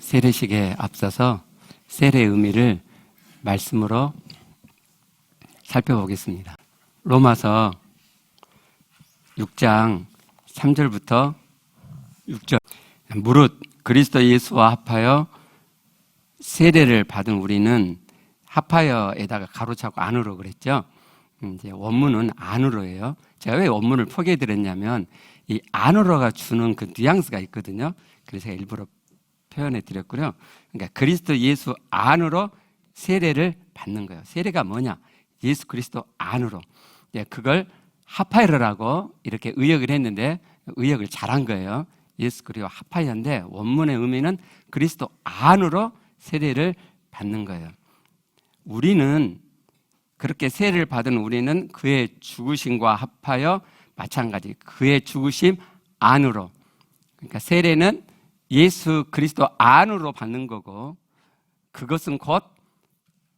세례식에 앞서서 세례의 의미를 말씀으로 살펴보겠습니다. 로마서 6장 3절부터 6절. 무릇 그리스도 예수와 합하여 세례를 받은 우리는, 합하여에다가 가로차고 안으로 그랬죠. 이제 원문은 안으로예요. 제가 왜 원문을 포기해드렸냐면 이 안으로가 주는 그 뉘앙스가 있거든요. 그래서 제가 일부러 표현해 드렸고요. 그러니까 그리스도 예수 안으로 세례를 받는 거예요. 세례가 뭐냐? 예수 그리스도 안으로. 그걸 하파이러라고 이렇게 의역을 했는데 의역을 잘한 거예요. 예수 그리스도 하파이러인데 원문의 의미는 그리스도 안으로 세례를 받는 거예요. 우리는 그렇게 세례를 받은 우리는 그의 죽으심과 합하여 마찬가지 그의 죽으심 안으로, 그러니까 세례는 예수 그리스도 안으로 받는 거고 그것은 곧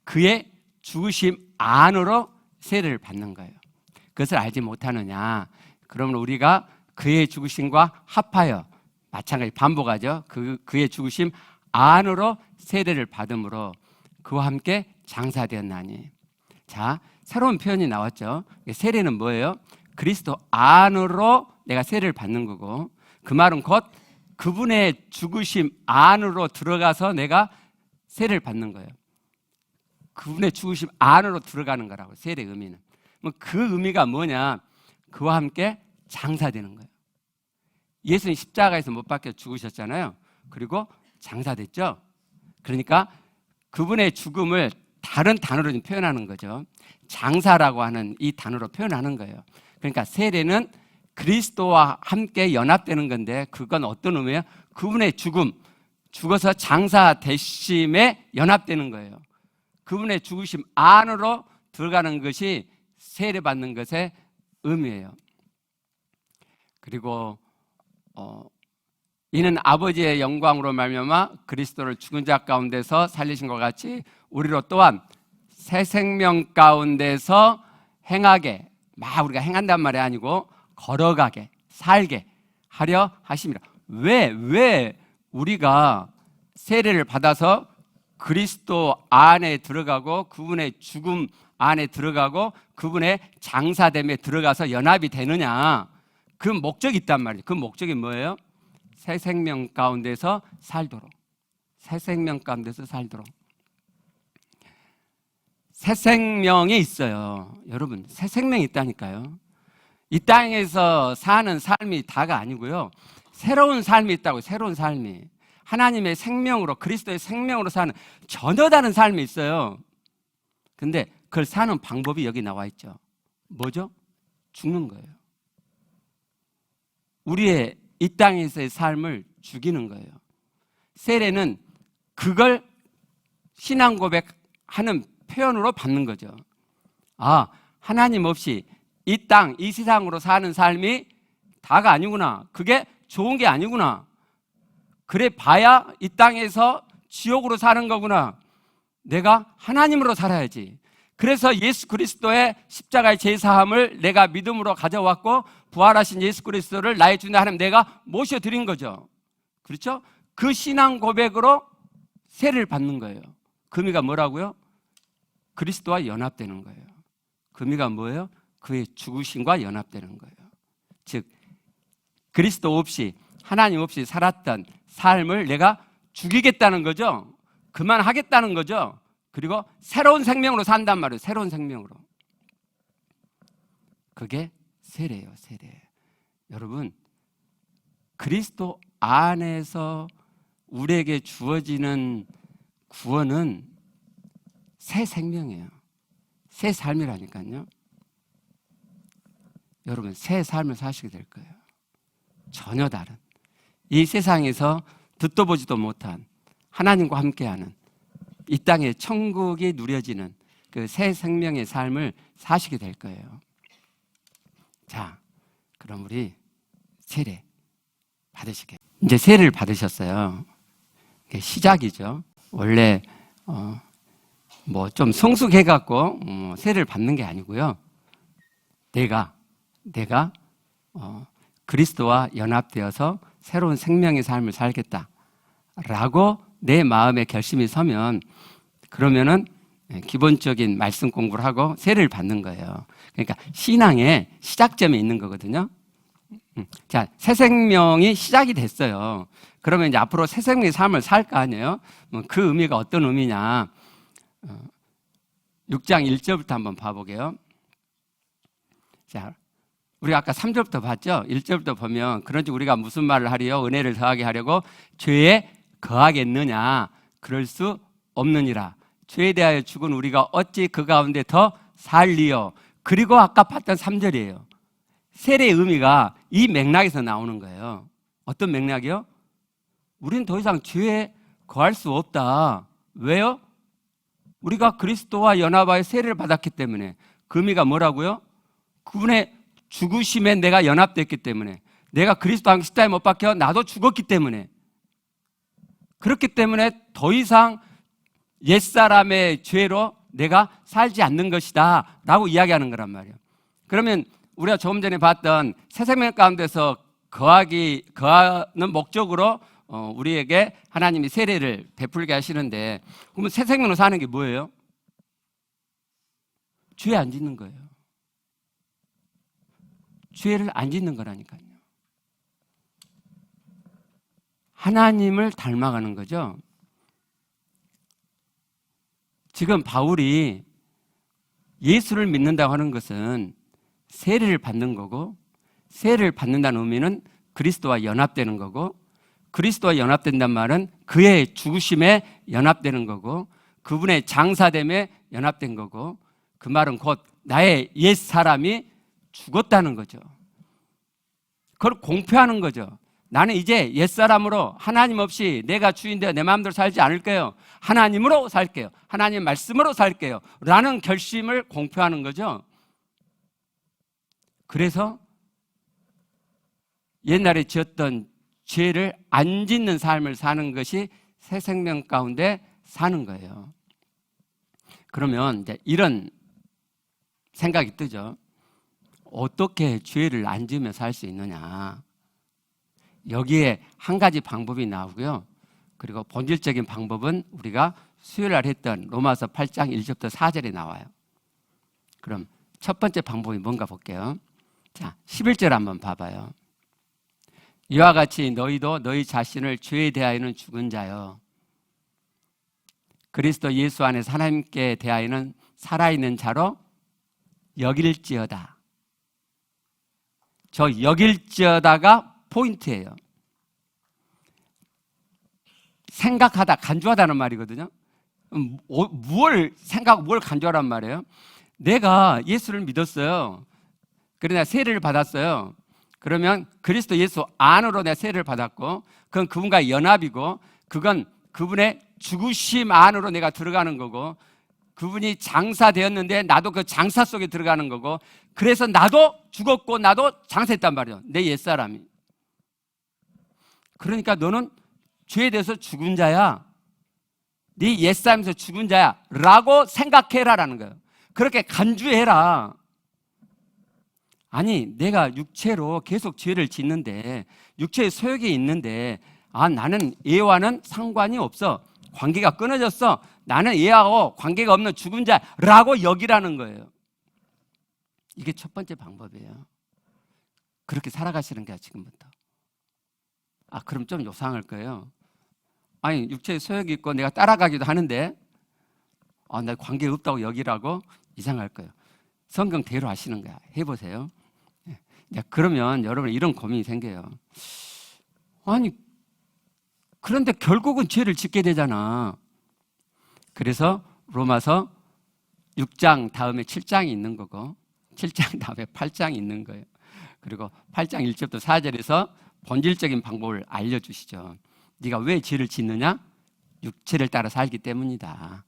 그의 죽으심 안으로 세례를 받는 거예요. 그것을 알지 못하느냐? 그러면 우리가 그의 죽으심과 합하여 마찬가지 반복하죠. 그의 죽으심 안으로 세례를 받음으로 그와 함께 장사되었나니. 자, 새로운 표현이 나왔죠. 세례는 뭐예요? 그리스도 안으로 내가 세례를 받는 거고, 그 말은 곧 그분의 죽으심 안으로 들어가서 내가 세례를 받는 거예요. 그분의 죽으심 안으로 들어가는 거라고, 세례의 의미는. 그 의미가 뭐냐? 그와 함께 장사되는 거예요. 예수님 십자가에서 못 박혀 죽으셨잖아요. 그리고 장사됐죠. 그러니까 그분의 죽음을 다른 단어로 표현하는 거죠. 장사라고 하는 이 단어로 표현하는 거예요. 그러니까 세례는 그리스도와 함께 연합되는 건데 그건 어떤 의미예요? 그분의 죽음, 죽어서 장사되심에 연합되는 거예요. 그분의 죽으심 안으로 들어가는 것이 세례받는 것의 의미예요. 그리고 이는 아버지의 영광으로 말미암아 그리스도를 죽은 자 가운데서 살리신 것 같이 우리로 또한 새 생명 가운데서 행하게, 막 우리가 행한단 말이 아니고 걸어가게, 살게 하려 하심이라. 왜 우리가 세례를 받아서 그리스도 안에 들어가고 그분의 죽음 안에 들어가고 그분의 장사됨에 들어가서 연합이 되느냐? 그 목적이 있단 말이에요. 그 목적이 뭐예요? 새 생명 가운데서 살도록. 새 생명 가운데서 살도록. 새 생명이 있어요. 여러분, 새 생명이 있다니까요. 이 땅에서 사는 삶이 다가 아니고요. 새로운 삶이 있다고요. 새로운 삶이. 하나님의 생명으로, 그리스도의 생명으로 사는 전혀 다른 삶이 있어요. 근데 그걸 사는 방법이 여기 나와 있죠. 뭐죠? 죽는 거예요. 우리의 이 땅에서의 삶을 죽이는 거예요. 세례는 그걸 신앙 고백하는 표현으로 받는 거죠. 아, 하나님 없이 이 땅, 이 세상으로 사는 삶이 다가 아니구나. 그게 좋은 게 아니구나. 그래 봐야 이 땅에서 지옥으로 사는 거구나. 내가 하나님으로 살아야지. 그래서 예수 그리스도의 십자가의 제사함을 내가 믿음으로 가져왔고 부활하신 예수 그리스도를 나의 주님 하나님 내가 모셔드린 거죠. 그렇죠? 그 신앙 고백으로 세례를 받는 거예요. 그 의미가 뭐라고요? 그리스도와 연합되는 거예요. 그 의미가 뭐예요? 그의 죽으심과 연합되는 거예요. 즉 그리스도 없이, 하나님 없이 살았던 삶을 내가 죽이겠다는 거죠. 그만하겠다는 거죠. 그리고 새로운 생명으로 산단 말이에요. 새로운 생명으로. 그게 세례예요. 세례. 여러분, 그리스도 안에서 우리에게 주어지는 구원은 새 생명이에요. 새 삶이라니까요. 여러분, 새 삶을 사시게 될 거예요. 전혀 다른, 이 세상에서 듣도 보지도 못한 하나님과 함께하는 이 땅에 천국이 누려지는 그 새 생명의 삶을 사시게 될 거예요. 자, 그럼 우리 세례 받으시게. 이제 세례를 받으셨어요. 이게 시작이죠. 원래 뭐 좀 성숙해갖고 세례를 받는 게 아니고요. 내가 그리스도와 연합되어서 새로운 생명의 삶을 살겠다라고 내 마음에 결심이 서면 그러면은 기본적인 말씀 공부를 하고 세례를 받는 거예요. 그러니까 신앙의 시작점에 있는 거거든요. 자, 새 생명이 시작이 됐어요. 그러면 이제 앞으로 새 생명의 삶을 살 거 아니에요? 그 의미가 어떤 의미냐? 6장 1절부터 한번 봐보게요. 자, 우리가 아까 3절부터 봤죠? 1절부터 보면 그런지 우리가 무슨 말을 하리요? 은혜를 더하게 하려고 죄에 거하겠느냐? 그럴 수 없느니라. 죄에 대하여 죽은 우리가 어찌 그 가운데 더 살리요? 그리고 아까 봤던 3절이에요. 세례의 의미가 이 맥락에서 나오는 거예요. 어떤 맥락이요? 우리는 더 이상 죄에 거할 수 없다. 왜요? 우리가 그리스도와 연합하여 세례를 받았기 때문에. 그 의미가 뭐라고요? 그분의 죽으심에 내가 연합됐기 때문에, 내가 그리스도와 십자가에 못 박혀 나도 죽었기 때문에, 그렇기 때문에 더 이상 옛사람의 죄로 내가 살지 않는 것이다 라고 이야기하는 거란 말이에요. 그러면 우리가 조금 전에 봤던 새 생명 가운데서 거하는 목적으로 우리에게 하나님이 세례를 베풀게 하시는데, 그러면 새 생명으로 사는 게 뭐예요? 죄 안 짓는 거예요. 죄를 안 짓는 거라니까요. 하나님을 닮아가는 거죠. 지금 바울이 예수를 믿는다고 하는 것은 세례를 받는 거고, 세례를 받는다는 의미는 그리스도와 연합되는 거고, 그리스도와 연합된다는 말은 그의 죽으심에 연합되는 거고, 그분의 장사됨에 연합된 거고, 그 말은 곧 나의 옛사람이 죽었다는 거죠. 그걸 공표하는 거죠. 나는 이제 옛사람으로 하나님 없이 내가 주인되어 내 마음대로 살지 않을 거예요. 하나님으로 살게요. 하나님 말씀으로 살게요. 라는 결심을 공표하는 거죠. 그래서 옛날에 지었던 죄를 안 짓는 삶을 사는 것이 새 생명 가운데 사는 거예요. 그러면 이제 이런 생각이 뜨죠. 어떻게 죄를 안 지으며 살 수 있느냐? 여기에 한 가지 방법이 나오고요. 그리고 본질적인 방법은 우리가 수요일 날 했던 로마서 8장 1절부터 4절에 나와요. 그럼 첫 번째 방법이 뭔가 볼게요. 자, 11절 한번 봐봐요. 이와 같이 너희도 너희 자신을 죄에 대하여는 죽은 자요, 그리스도 예수 안에서 하나님께 대하여는 살아있는 자로 여길지어다. 저 여길지어다가 포인트예요. 생각하다, 간주하다는 말이거든요. 뭘 간주하란 말이에요? 내가 예수를 믿었어요. 그러나 세례를 받았어요. 그러면 그리스도 예수 안으로 내가 세례를 받았고, 그건 그분과 연합이고, 그건 그분의 죽으심 안으로 내가 들어가는 거고, 그분이 장사되었는데 나도 그 장사 속에 들어가는 거고, 그래서 나도 죽었고 나도 장사했단 말이에요. 내 옛사람이. 그러니까 너는 죄에 대해서 죽은 자야, 네 옛사람에서 죽은 자야 라고 생각해라라는 거예요. 그렇게 간주해라. 아니, 내가 육체로 계속 죄를 짓는데, 육체의 소욕이 있는데, 나는 얘와는 상관이 없어, 관계가 끊어졌어, 나는 얘하고 관계가 없는 죽은 자라고 여기라는 거예요. 이게 첫 번째 방법이에요. 그렇게 살아가시는 게 지금부터. 그럼 좀 요상할 거예요. 아니, 육체의 소욕이 있고 내가 따라가기도 하는데 나 관계 없다고 여기라고 이상할 거예요. 성경대로 하시는 거야. 해보세요. 그러면 여러분 이런 고민이 생겨요. 아니, 그런데 결국은 죄를 짓게 되잖아. 그래서 로마서 6장 다음에 7장이 있는 거고, 7장 다음에 8장이 있는 거예요. 그리고 8장 1절부터 4절에서 본질적인 방법을 알려주시죠. 네가 왜 죄를 짓느냐? 육체를 따라 살기 때문이다.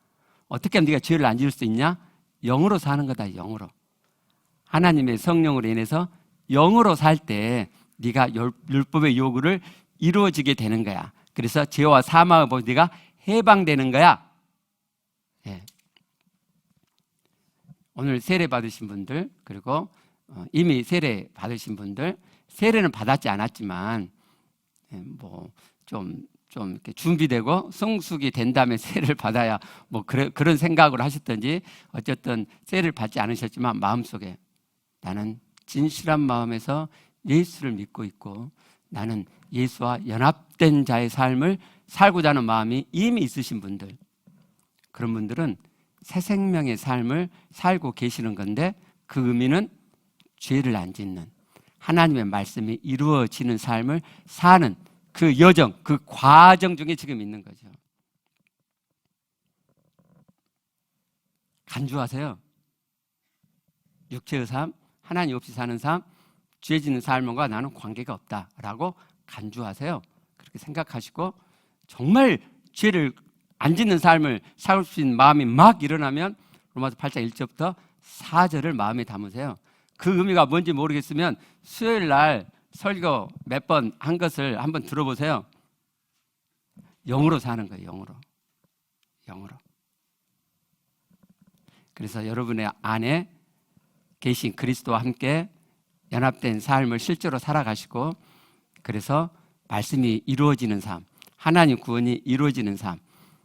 어떻게 하면 네가 죄를 안 지을 수 있냐? 영으로 사는 거다. 영으로. 하나님의 성령으로 인해서 영으로 살 때 네가 율법의 요구를 이루어지게 되는 거야. 그래서 죄와 사망을 보고 네가 해방되는 거야. 네. 오늘 세례 받으신 분들, 그리고 이미 세례 받으신 분들, 세례는 받았지 않았지만 좀 좀 이렇게 준비되고 성숙이 된 다음에 세례를 받아야 뭐 그런 생각으로 하셨던지 어쨌든 세례를 받지 않으셨지만 마음속에 나는 진실한 마음에서 예수를 믿고 있고 나는 예수와 연합된 자의 삶을 살고자 하는 마음이 이미 있으신 분들, 그런 분들은 새 생명의 삶을 살고 계시는 건데 그 의미는 죄를 안 짓는 하나님의 말씀이 이루어지는 삶을 사는 그 여정, 그 과정 중에 지금 있는 거죠. 간주하세요. 육체의 삶, 하나님 없이 사는 삶, 죄 짓는 삶과 나는 관계가 없다라고 간주하세요. 그렇게 생각하시고 정말 죄를 안 짓는 삶을 살 수 있는 마음이 막 일어나면 로마서 8장 1절부터 4절을 마음에 담으세요. 그 의미가 뭔지 모르겠으면 수요일 날 설교 몇 번 한 것을 한번 들어보세요. 영으로 사는 거예요. 영으로. 그래서 여러분의 안에 계신 그리스도와 함께 연합된 삶을 실제로 살아가시고 그래서 말씀이 이루어지는 삶, 하나님 구원이 이루어지는 삶,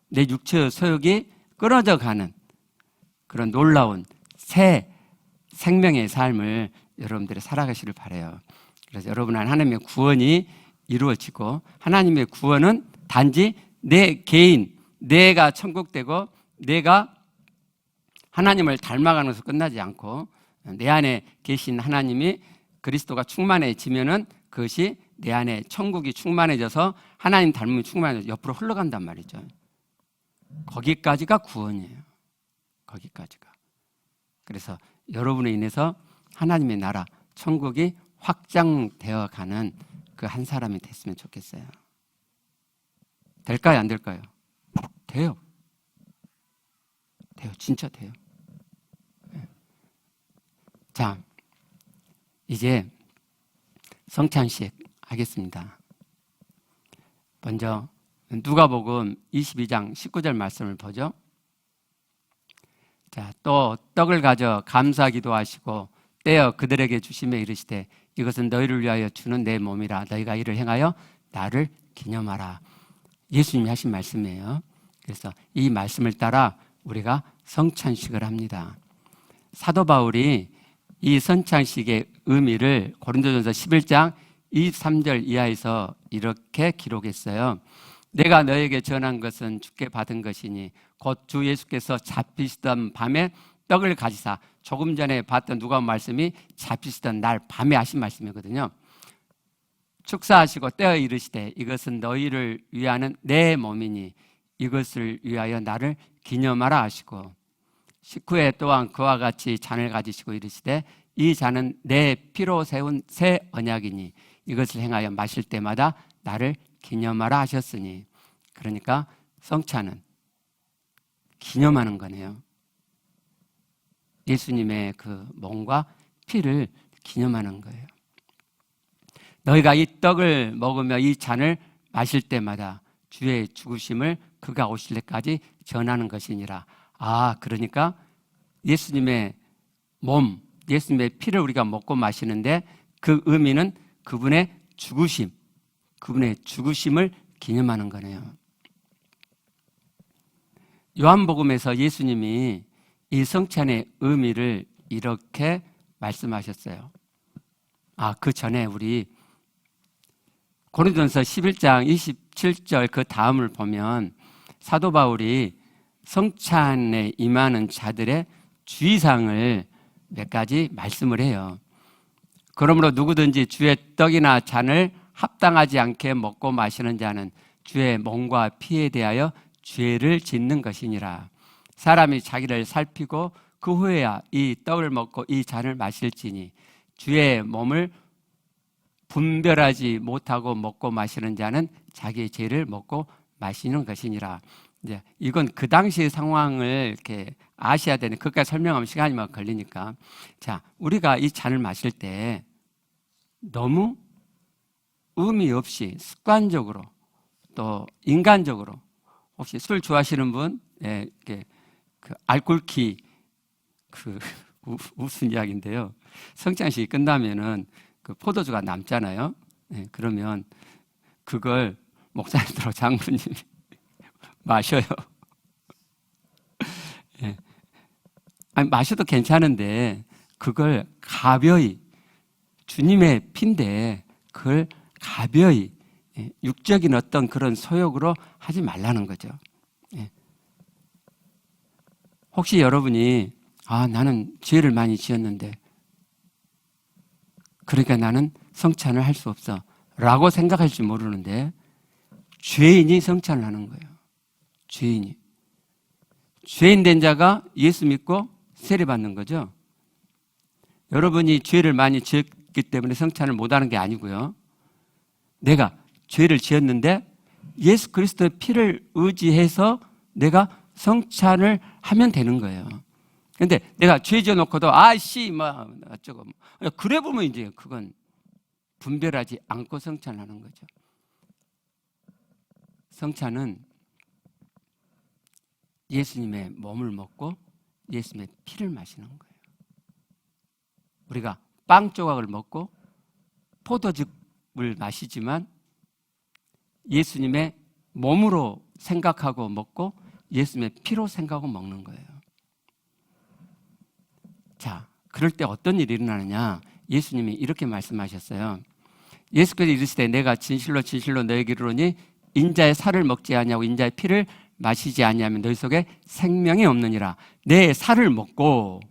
내 육체의 소욕이 끊어져 가는 그런 놀라운 새 생명의 삶을 여러분들이 살아가시길 바라요. 그래서 여러분 안에 하나님의 구원이 이루어지고 하나님의 구원은 단지 내 개인, 내가 천국되고 내가 하나님을 닮아가는 것으로 끝나지 않고 내 안에 계신 하나님이 그리스도가 충만해지면은 그것이 내 안에 천국이 충만해져서 하나님 닮음이 충만해져서 옆으로 흘러간단 말이죠. 거기까지가 구원이에요. 거기까지가. 그래서 여러분에 인해서 하나님의 나라, 천국이 확장되어 가는 그 한 사람이 됐으면 좋겠어요. 될까요? 안 될까요? 돼요. 진짜 돼요. 자, 이제 성찬식 하겠습니다. 먼저 누가복음 22장 19절 말씀을 보죠. 자, 또 떡을 가져 감사 기도하시고 떼어 그들에게 주시며 이르시되 이것은 너희를 위하여 주는 내 몸이라 너희가 이를 행하여 나를 기념하라. 예수님이 하신 말씀이에요. 그래서 이 말씀을 따라 우리가 성찬식을 합니다. 사도 바울이 이 성찬식의 의미를 고린도전서 11장 23절 이하에서 이렇게 기록했어요. 내가 너에게 전한 것은 주께 받은 것이니 곧 주 예수께서 잡히시던 밤에 떡을 가지사, 조금 전에 봤던 누가 말씀이 잡히시던 날 밤에 하신 말씀이거든요. 축사하시고 떼어 이르시되 이것은 너희를 위하는 내 몸이니 이것을 위하여 나를 기념하라 하시고, 식후에 또한 그와 같이 잔을 가지시고 이르시되 이 잔은 내 피로 세운 새 언약이니 이것을 행하여 마실 때마다 나를 기념하라 하셨으니. 그러니까 성찬은 기념하는 거네요. 예수님의 그 몸과 피를 기념하는 거예요. 너희가 이 떡을 먹으며 이 잔을 마실 때마다 주의 죽으심을 그가 오실 때까지 전하는 것이니라. 그러니까 예수님의 몸, 예수님의 피를 우리가 먹고 마시는데 그 의미는 그분의 죽으심을 기념하는 거네요. 요한복음에서 예수님이 이 성찬의 의미를 이렇게 말씀하셨어요. 그 전에 우리 고린도전서 11장 27절 그 다음을 보면 사도 바울이 성찬에 임하는 자들의 주의사항을 몇 가지 말씀을 해요. 그러므로 누구든지 주의 떡이나 잔을 합당하지 않게 먹고 마시는 자는 주의 몸과 피에 대하여 죄를 짓는 것이니라. 사람이 자기를 살피고 그 후에야 이 떡을 먹고 이 잔을 마실지니 주의 몸을 분별하지 못하고 먹고 마시는 자는 자기의 죄를 먹고 마시는 것이니라. 이제 이건 그 당시의 상황을 이렇게 아셔야 되는, 그것까지 설명하면 시간이 막 걸리니까. 자, 우리가 이 잔을 마실 때 너무 의미 없이 습관적으로 또 인간적으로, 혹시 술 좋아하시는 분, 이렇게 그 알코올키 무슨 이야기인데요. 성찬식이 끝나면은 그 포도주가 남잖아요. 그러면 그걸 목사님들, 장로님이 마셔요. 예. 아니, 마셔도 괜찮은데 그걸 가벼이, 주님의 피인데 그걸 가벼이 육적인 어떤 그런 소욕으로 하지 말라는 거죠. 예. 혹시 여러분이 나는 죄를 많이 지었는데 그러니까 나는 성찬을 할 수 없어 라고 생각할지 모르는데 죄인이 성찬을 하는 거예요. 죄인이. 죄인 된 자가 예수 믿고 세례받는 거죠. 여러분이 죄를 많이 지었기 때문에 성찬을 못하는 게 아니고요. 내가 죄를 지었는데 예수 그리스도의 피를 의지해서 내가 성찬을 하면 되는 거예요. 근데 내가 죄 지어놓고도 어쩌고 그래 보면 이제 그건 분별하지 않고 성찬을 하는 거죠. 성찬은 예수님의 몸을 먹고 예수님의 피를 마시는 거예요. 우리가 빵 조각을 먹고 포도즙을 마시지만 예수님의 몸으로 생각하고 먹고 예수님의 피로 생각하고 먹는 거예요. 자, 그럴 때 어떤 일이 일어나느냐? 예수님이 이렇게 말씀하셨어요. 예수께서 이르시되 내가 진실로 진실로 너에게 이르노니 인자의 살을 먹지 아니하고 인자의 피를 마시지 아니하면 너희 속에 생명이 없느니라. 내 살을 먹고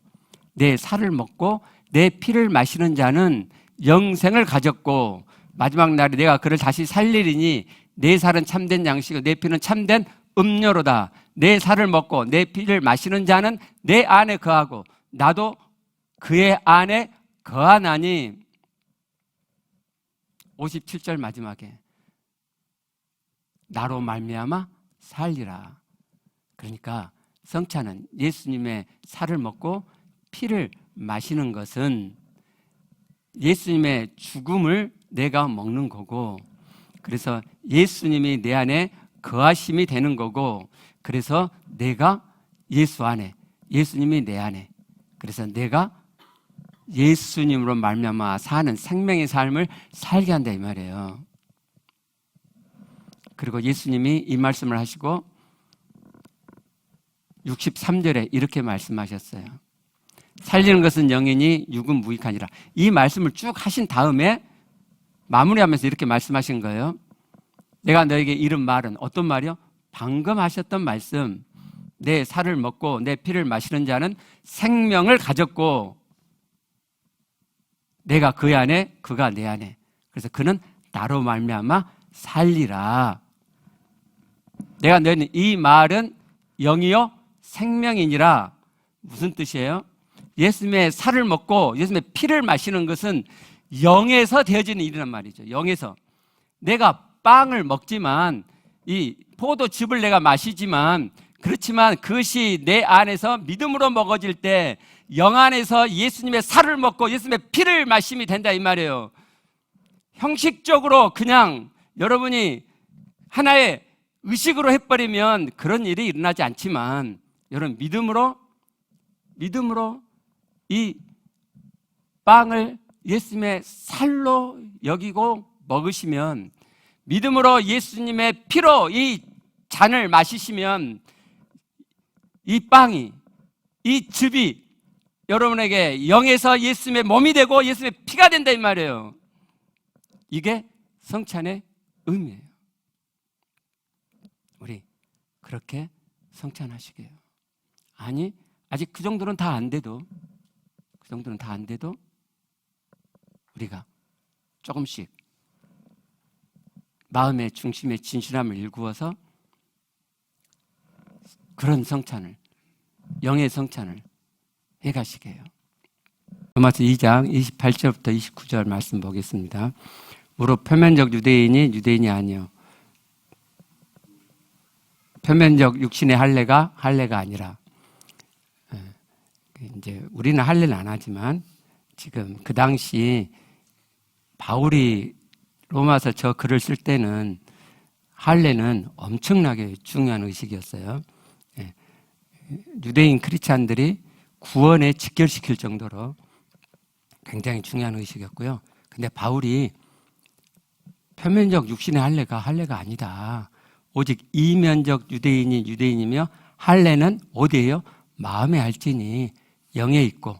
내 피를 마시는 자는 영생을 가졌고 마지막 날에 내가 그를 다시 살리리니 내 살은 참된 양식이고 내 피는 참된 음료로다. 내 살을 먹고 내 피를 마시는 자는 내 안에 거하고 나도 그의 안에 거하나니. 57절 마지막에 나로 말미암아 살리라. 그러니까 성찬은 예수님의 살을 먹고 피를 마시는 것은 예수님의 죽음을 내가 먹는 거고, 그래서 예수님이 내 안에 거하심이 되는 거고, 그래서 내가 예수 안에, 예수님이 내 안에, 그래서 내가 예수님으로 말미암아 사는 생명의 삶을 살게 한다 이 말이에요. 그리고 예수님이 이 말씀을 하시고 63절에 이렇게 말씀하셨어요. 살리는 것은 영이니 육은 무익하니라. 이 말씀을 쭉 하신 다음에 마무리하면서 이렇게 말씀하신 거예요. 내가 너에게 이른 말은 어떤 말이요? 방금 하셨던 말씀. 내 살을 먹고 내 피를 마시는 자는 생명을 가졌고 내가 그 안에 그가 내 안에, 그래서 그는 나로 말미암아 살리라. 내가 너희는 이 말은 영이요 생명이니라. 무슨 뜻이에요? 예수님의 살을 먹고 예수님의 피를 마시는 것은 영에서 되어지는 일이란 말이죠. 영에서. 내가 빵을 먹지만 이 포도즙을 내가 마시지만, 그렇지만 그것이 내 안에서 믿음으로 먹어질 때 영 안에서 예수님의 살을 먹고 예수님의 피를 마심이 된다 이 말이에요. 형식적으로 그냥 여러분이 하나의 의식으로 해버리면 그런 일이 일어나지 않지만, 여러분 믿음으로 이 빵을 예수님의 살로 여기고 먹으시면, 믿음으로 예수님의 피로 이 잔을 마시시면 이 빵이, 이 즙이 여러분에게 영에서 예수님의 몸이 되고 예수님의 피가 된다 이 말이에요. 이게 성찬의 의미예요. 우리 그렇게 성찬하시게요. 아니 아직 그 정도는 다 안 돼도 우리가 조금씩 마음의 중심의 진실함을 일구어서 그런 성찬을, 영의 성찬을 해가시게요. 로마서 2장 28절부터 29절 말씀 보겠습니다. 무릇 표면적 유대인이 아니요 표면적 육신의 할례가 아니라, 이제 우리는 할례는 안 하지만 지금 그 당시 바울이 로마서 저 글을 쓸 때는 할례는 엄청나게 중요한 의식이었어요. 유대인 크리스찬들이 구원에 직결시킬 정도로 굉장히 중요한 의식이었고요. 근데 바울이 표면적 육신의 할례가 아니다. 오직 이면적 유대인이 유대인이며 할례는 어디예요? 마음에 할지니 영에 있고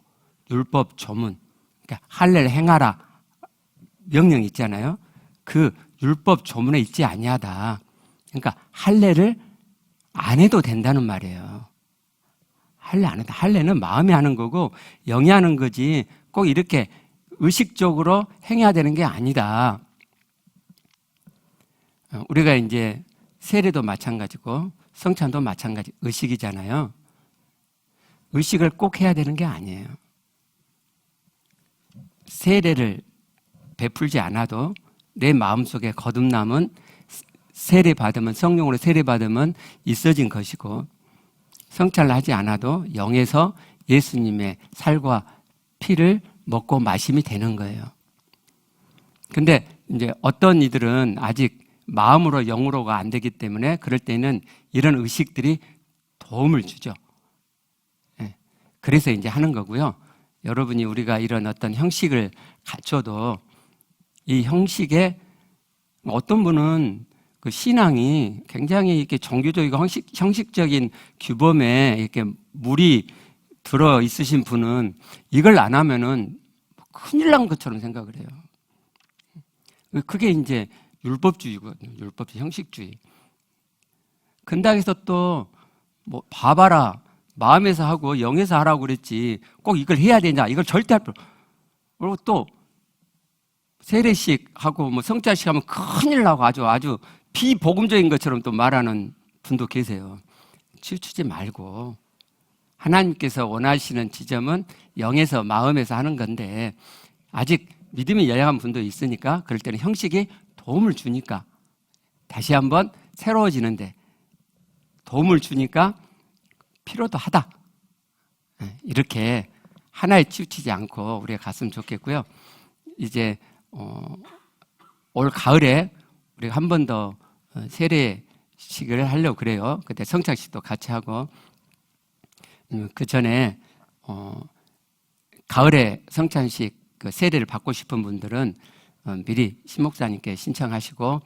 율법 조문. 그러니까 할례를 행하라 명령 있잖아요. 그 율법 조문에 있지 아니하다. 그러니까 할례를 안 해도 된다는 말이에요. 할례 안 해도 할례는 마음에 하는 거고 영이 하는 거지 꼭 이렇게 의식적으로 행해야 되는 게 아니다. 우리가 이제 세례도 마찬가지고 성찬도 마찬가지 의식이잖아요. 의식을 꼭 해야 되는 게 아니에요. 세례를 베풀지 않아도 내 마음속에 거듭남은 세례 받으면 성령으로 세례 받으면 있어진 것이고 성찬을 하지 않아도 영에서 예수님의 살과 피를 먹고 마심이 되는 거예요. 근데 이제 어떤 이들은 아직 마음으로 영으로가 안 되기 때문에 그럴 때는 이런 의식들이 도움을 주죠. 그래서 이제 하는 거고요. 여러분이 우리가 이런 어떤 형식을 갖춰도 이 형식에 어떤 분은 그 신앙이 굉장히 이렇게 종교적이고 형식적인 규범에 이렇게 물이 들어 있으신 분은 이걸 안 하면은 큰일 난 것처럼 생각을 해요. 그게 이제 율법주의거든요. 율법주의, 형식주의. 근당에서 또 뭐 봐봐라. 마음에서 하고 영에서 하라고 그랬지. 꼭 이걸 해야 되냐. 이걸 절대 할 필요 없고. 그리고 또 세례식 하고 뭐 성찬식 하면 큰일 나고 아주 비복음적인 것처럼 또 말하는 분도 계세요. 치우치지 말고 하나님께서 원하시는 지점은 영에서 마음에서 하는 건데 아직 믿음이 연약한 분도 있으니까 그럴 때는 형식이 도움을 주니까 다시 한번 새로워지는데 도움을 주니까 필요도 하다. 이렇게 하나에 치우치지 않고 우리가 갔으면 좋겠고요. 이제 올 가을에 우리가 한 번 더 세례식을 하려고 그래요. 그때 성찬식도 같이 하고 그 전에 가을에 성찬식 그 세례를 받고 싶은 분들은 미리 신목사님께 신청하시고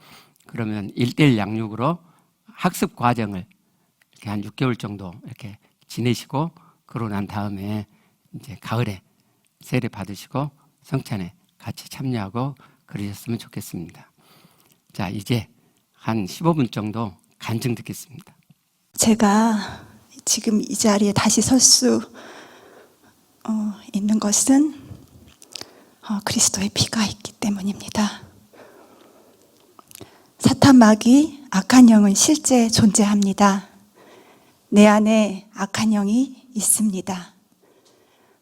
그러면 1:1 양육으로 학습 과정을 이렇게 한 6개월 정도 이렇게 지내시고 그러고 난 다음에 이제 가을에 세례 받으시고 성찬에 같이 참여하고 그러셨으면 좋겠습니다. 자, 이제 한 15분 정도 간증 듣겠습니다. 제가 지금 이 자리에 다시 설 수 있는 것은 그리스도의 피가 있기 때문입니다. 사탄 마귀 악한 영은 실제 존재합니다. 내 안에 악한 영이 있습니다.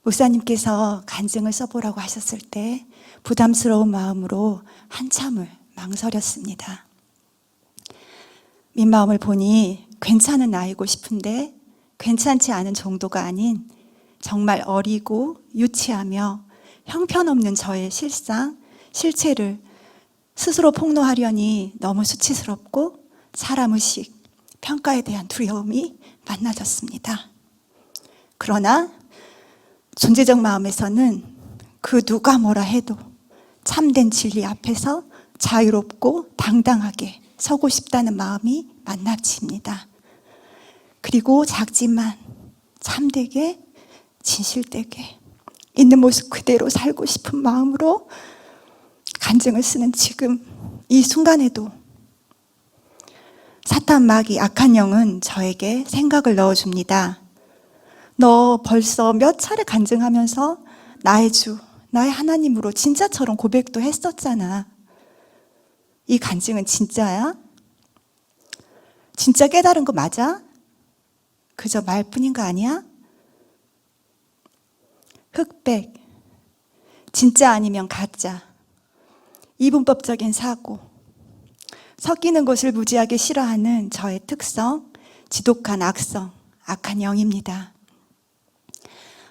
목사님께서 간증을 써보라고 하셨을 때 부담스러운 마음으로 한참을 망설였습니다. 민마음을 보니 괜찮은 나이고 싶은데 괜찮지 않은 정도가 아닌 정말 어리고 유치하며 형편없는 저의 실체를 스스로 폭로하려니 너무 수치스럽고 사람의식, 평가에 대한 두려움이 만나졌습니다. 그러나 존재적 마음에서는 그 누가 뭐라 해도 참된 진리 앞에서 자유롭고 당당하게 서고 싶다는 마음이 만납치입니다. 그리고 작지만 참되게 진실되게 있는 모습 그대로 살고 싶은 마음으로 간증을 쓰는 지금 이 순간에도 사탄 마귀 악한 영은 저에게 생각을 넣어줍니다. 너 벌써 몇 차례 간증하면서 나의 주, 나의 하나님으로 진짜처럼 고백도 했었잖아. 이 간증은 진짜야? 진짜 깨달은 거 맞아? 그저 말뿐인 거 아니야? 흑백, 진짜 아니면 가짜, 이분법적인 사고, 섞이는 것을 무지하게 싫어하는 저의 특성, 지독한 악성, 악한 영입니다.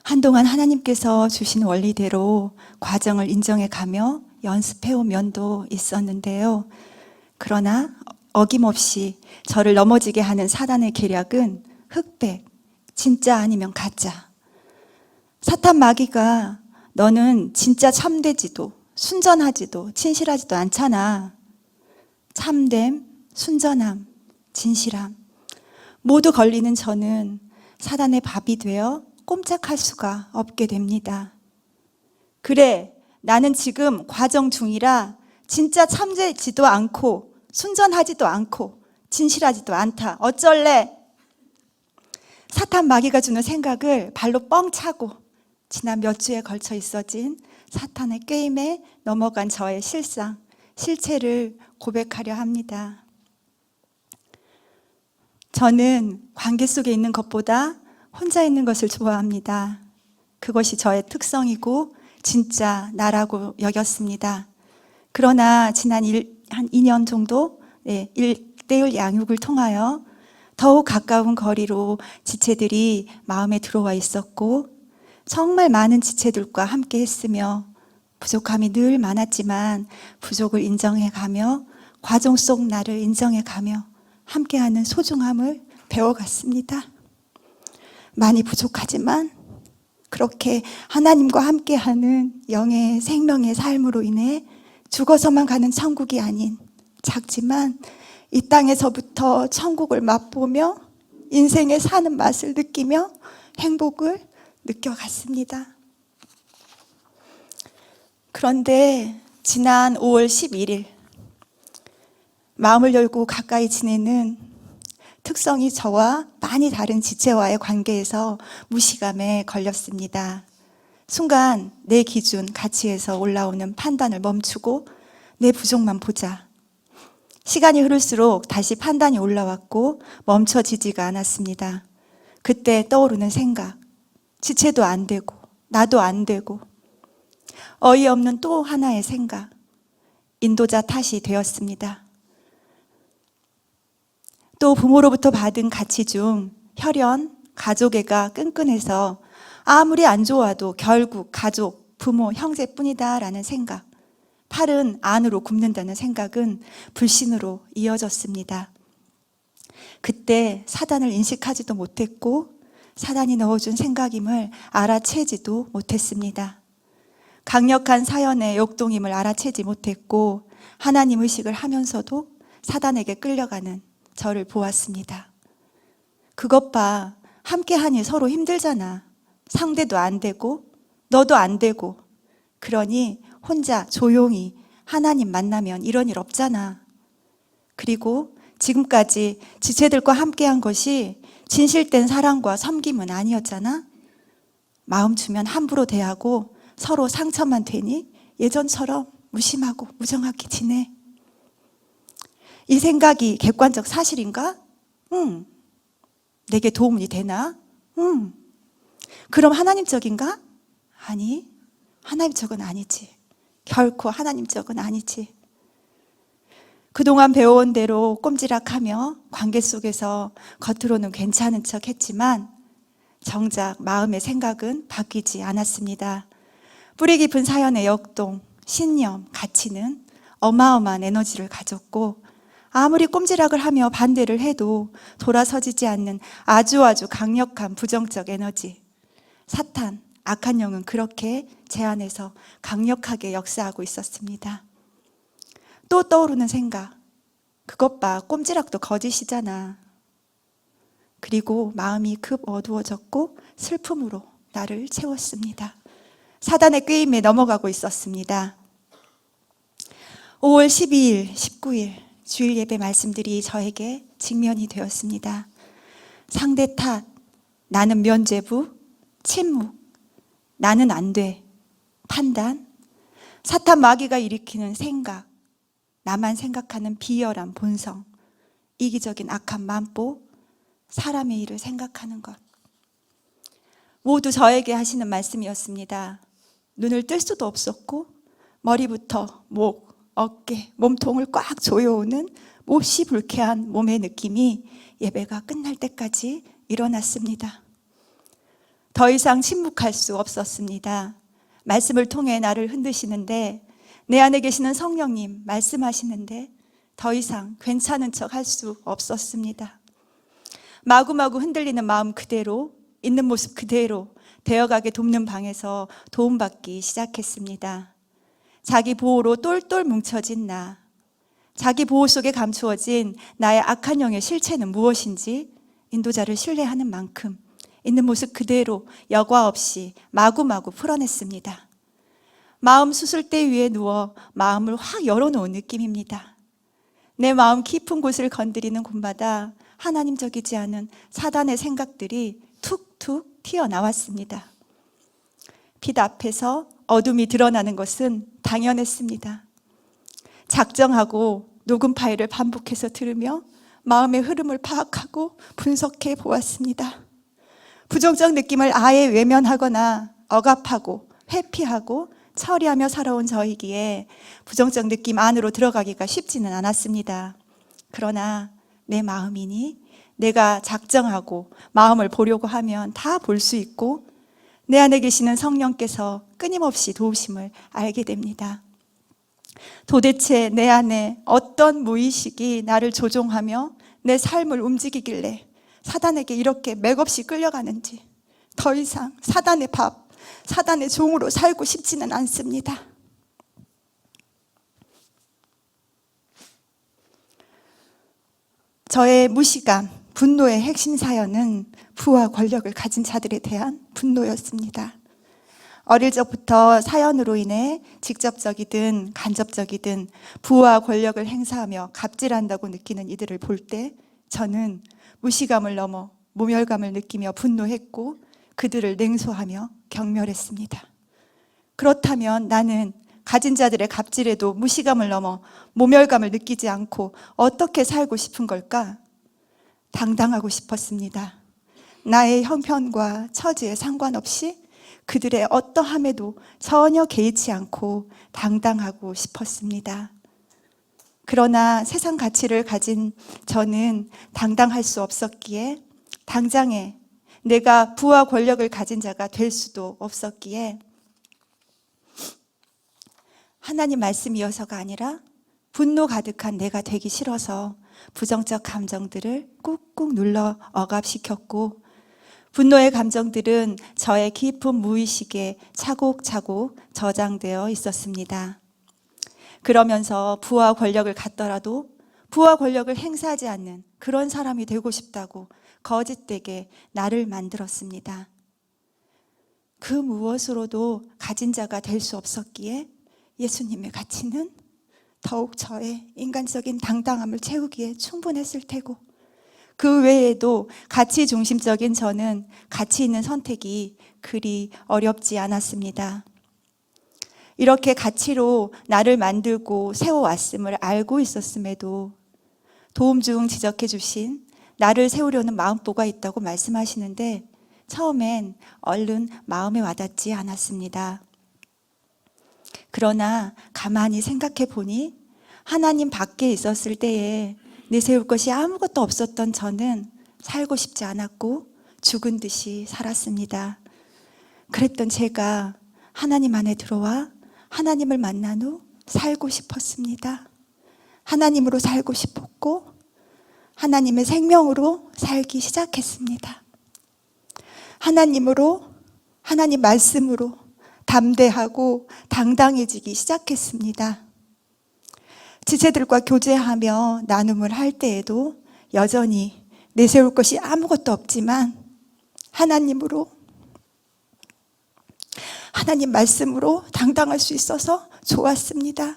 한동안 하나님께서 주신 원리대로 과정을 인정해가며 연습해온 면도 있었는데요. 그러나 어김없이 저를 넘어지게 하는 사단의 계략은 흑백, 진짜 아니면 가짜. 사탄 마귀가 너는 진짜 참되지도 순전하지도 진실하지도 않잖아. 참됨, 순전함, 진실함 모두 걸리는 저는 사단의 밥이 되어 꼼짝할 수가 없게 됩니다. 그래, 나는 지금 과정 중이라 진짜 참되지도 않고 순전하지도 않고 진실하지도 않다. 어쩔래? 사탄 마귀가 주는 생각을 발로 뻥 차고 지난 몇 주에 걸쳐 있어진 사탄의 게임에 넘어간 저의 실상, 실체를 고백하려 합니다. 저는 관계 속에 있는 것보다 혼자 있는 것을 좋아합니다. 그것이 저의 특성이고 진짜 나라고 여겼습니다. 그러나 지난 한 2년 정도 1대1 양육을 통하여 더욱 가까운 거리로 지체들이 마음에 들어와 있었고 정말 많은 지체들과 함께 했으며 부족함이 늘 많았지만 부족을 인정해가며 과정 속 나를 인정해가며 함께하는 소중함을 배워갔습니다. 많이 부족하지만 그렇게 하나님과 함께하는 영의 생명의 삶으로 인해 죽어서만 가는 천국이 아닌 작지만 이 땅에서부터 천국을 맛보며 인생의 사는 맛을 느끼며 행복을 느껴갔습니다. 그런데 지난 5월 11일 마음을 열고 가까이 지내는 특성이 저와 많이 다른 지체와의 관계에서 무시감에 걸렸습니다. 순간 내 기준, 가치에서 올라오는 판단을 멈추고 내 부족만 보자. 시간이 흐를수록 다시 판단이 올라왔고 멈춰지지가 않았습니다. 그때 떠오르는 생각, 지체도 안 되고 나도 안 되고 어이없는 또 하나의 생각, 인도자 탓이 되었습니다. 또 부모로부터 받은 가치 중 혈연, 가족애가 끈끈해서 아무리 안 좋아도 결국 가족, 부모, 형제뿐이다 라는 생각, 팔은 안으로 굽는다는 생각은 불신으로 이어졌습니다. 그때 사단을 인식하지도 못했고 사단이 넣어준 생각임을 알아채지도 못했습니다. 강력한 사연의 역동임을 알아채지 못했고 하나님 의식을 하면서도 사단에게 끌려가는 저를 보았습니다. 그것 봐, 함께하니 서로 힘들잖아. 상대도 안 되고 너도 안 되고 그러니 혼자 조용히 하나님 만나면 이런 일 없잖아. 그리고 지금까지 지체들과 함께한 것이 진실된 사랑과 섬김은 아니었잖아. 마음 주면 함부로 대하고 서로 상처만 되니 예전처럼 무심하고 무정하게 지내. 이 생각이 객관적 사실인가? 응. 내게 도움이 되나? 응. 그럼 하나님적인가? 아니, 하나님적은 아니지. 결코 하나님적은 아니지. 그동안 배워온 대로 꼼지락하며 관계 속에서 겉으로는 괜찮은 척 했지만 정작 마음의 생각은 바뀌지 않았습니다. 뿌리 깊은 사연의 역동, 신념, 가치는 어마어마한 에너지를 가졌고 아무리 꼼지락을 하며 반대를 해도 돌아서지지 않는 아주 강력한 부정적 에너지. 사탄, 악한 영은 그렇게 제 안에서 강력하게 역사하고 있었습니다. 또 떠오르는 생각. 그것 봐, 꼼지락도 거짓이잖아. 그리고 마음이 급 어두워졌고 슬픔으로 나를 채웠습니다. 사단의 꾀임에 넘어가고 있었습니다. 5월 12일, 19일 주일 예배 말씀들이 저에게 직면이 되었습니다. 상대 탓, 나는 면죄부, 침묵, 나는 안 돼, 판단, 사탄 마귀가 일으키는 생각, 나만 생각하는 비열한 본성, 이기적인 악한 만보, 사람의 일을 생각하는 것. 모두 저에게 하시는 말씀이었습니다. 눈을 뜰 수도 없었고 머리부터 목, 어깨, 몸통을 꽉 조여오는 몹시 불쾌한 몸의 느낌이 예배가 끝날 때까지 일어났습니다. 더 이상 침묵할 수 없었습니다. 말씀을 통해 나를 흔드시는데 내 안에 계시는 성령님 말씀하시는데 더 이상 괜찮은 척 할 수 없었습니다. 마구마구 흔들리는 마음 그대로 있는 모습 그대로 되어가게 돕는 방에서 도움받기 시작했습니다. 자기 보호로 똘똘 뭉쳐진 나, 자기 보호 속에 감추어진 나의 악한 영의 실체는 무엇인지 인도자를 신뢰하는 만큼 있는 모습 그대로 여과 없이 마구마구 풀어냈습니다. 마음 수술대 위에 누워 마음을 확 열어놓은 느낌입니다. 내 마음 깊은 곳을 건드리는 곳마다 하나님적이지 않은 사단의 생각들이 툭툭 튀어나왔습니다. 빛 앞에서 어둠이 드러나는 것은 당연했습니다. 작정하고 녹음 파일을 반복해서 들으며 마음의 흐름을 파악하고 분석해 보았습니다. 부정적 느낌을 아예 외면하거나 억압하고 회피하고 처리하며 살아온 저이기에 부정적 느낌 안으로 들어가기가 쉽지는 않았습니다. 그러나 내 마음이니 내가 작정하고 마음을 보려고 하면 다 볼 수 있고 내 안에 계시는 성령께서 끊임없이 도우심을 알게 됩니다. 도대체 내 안에 어떤 무의식이 나를 조종하며 내 삶을 움직이길래 사단에게 이렇게 맥없이 끌려가는지 더 이상 사단의 밥, 사단의 종으로 살고 싶지는 않습니다. 저의 무시감, 분노의 핵심 사연은 부와 권력을 가진 자들에 대한 분노였습니다. 어릴 적부터 사연으로 인해 직접적이든 간접적이든 부와 권력을 행사하며 갑질한다고 느끼는 이들을 볼 때 저는 무시감을 넘어 모멸감을 느끼며 분노했고 그들을 냉소하며 경멸했습니다. 그렇다면 나는 가진 자들의 갑질에도 무시감을 넘어 모멸감을 느끼지 않고 어떻게 살고 싶은 걸까? 당당하고 싶었습니다. 나의 형편과 처지에 상관없이 그들의 어떠함에도 전혀 개의치 않고 당당하고 싶었습니다. 그러나 세상 가치를 가진 저는 당당할 수 없었기에 당장에 내가 부와 권력을 가진 자가 될 수도 없었기에 하나님 말씀이어서가 아니라 분노 가득한 내가 되기 싫어서 부정적 감정들을 꾹꾹 눌러 억압시켰고 분노의 감정들은 저의 깊은 무의식에 차곡차곡 저장되어 있었습니다. 그러면서 부와 권력을 갖더라도 부와 권력을 행사하지 않는 그런 사람이 되고 싶다고 거짓되게 나를 만들었습니다. 그 무엇으로도 가진 자가 될 수 없었기에 예수님의 가치는 더욱 저의 인간적인 당당함을 채우기에 충분했을 테고 그 외에도 가치 중심적인 저는 가치 있는 선택이 그리 어렵지 않았습니다. 이렇게 가치로 나를 만들고 세워왔음을 알고 있었음에도 도움 중 지적해 주신 나를 세우려는 마음보가 있다고 말씀하시는데 처음엔 얼른 마음에 와닿지 않았습니다. 그러나 가만히 생각해 보니 하나님 밖에 있었을 때에 내세울 것이 아무것도 없었던 저는 살고 싶지 않았고 죽은 듯이 살았습니다. 그랬던 제가 하나님 안에 들어와 하나님을 만난 후 살고 싶었습니다. 하나님으로 살고 싶었고 하나님의 생명으로 살기 시작했습니다. 하나님으로, 하나님 말씀으로 담대하고 당당해지기 시작했습니다. 지체들과 교제하며 나눔을 할 때에도 여전히 내세울 것이 아무것도 없지만 하나님으로, 하나님 말씀으로 당당할 수 있어서 좋았습니다.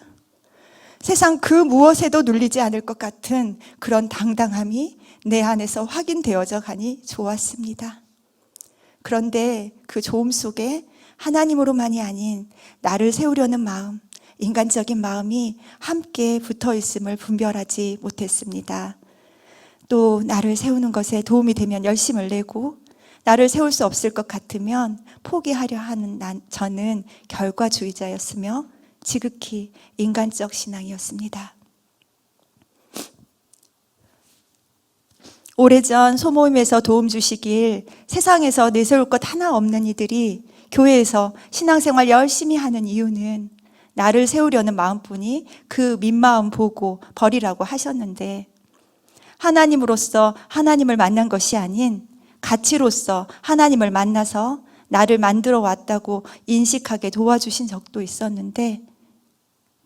세상 그 무엇에도 눌리지 않을 것 같은 그런 당당함이 내 안에서 확인되어져 가니 좋았습니다. 그런데 그 좋음 속에 하나님으로만이 아닌 나를 세우려는 마음, 인간적인 마음이 함께 붙어 있음을 분별하지 못했습니다. 또 나를 세우는 것에 도움이 되면 열심을 내고 나를 세울 수 없을 것 같으면 포기하려 하는 저는 결과주의자였으며 지극히 인간적 신앙이었습니다. 오래전 소모임에서 도움 주시길 세상에서 내세울 것 하나 없는 이들이 교회에서 신앙생활 열심히 하는 이유는 나를 세우려는 마음뿐이 그 민마음 보고 버리라고 하셨는데 하나님으로서 하나님을 만난 것이 아닌 가치로서 하나님을 만나서 나를 만들어 왔다고 인식하게 도와주신 적도 있었는데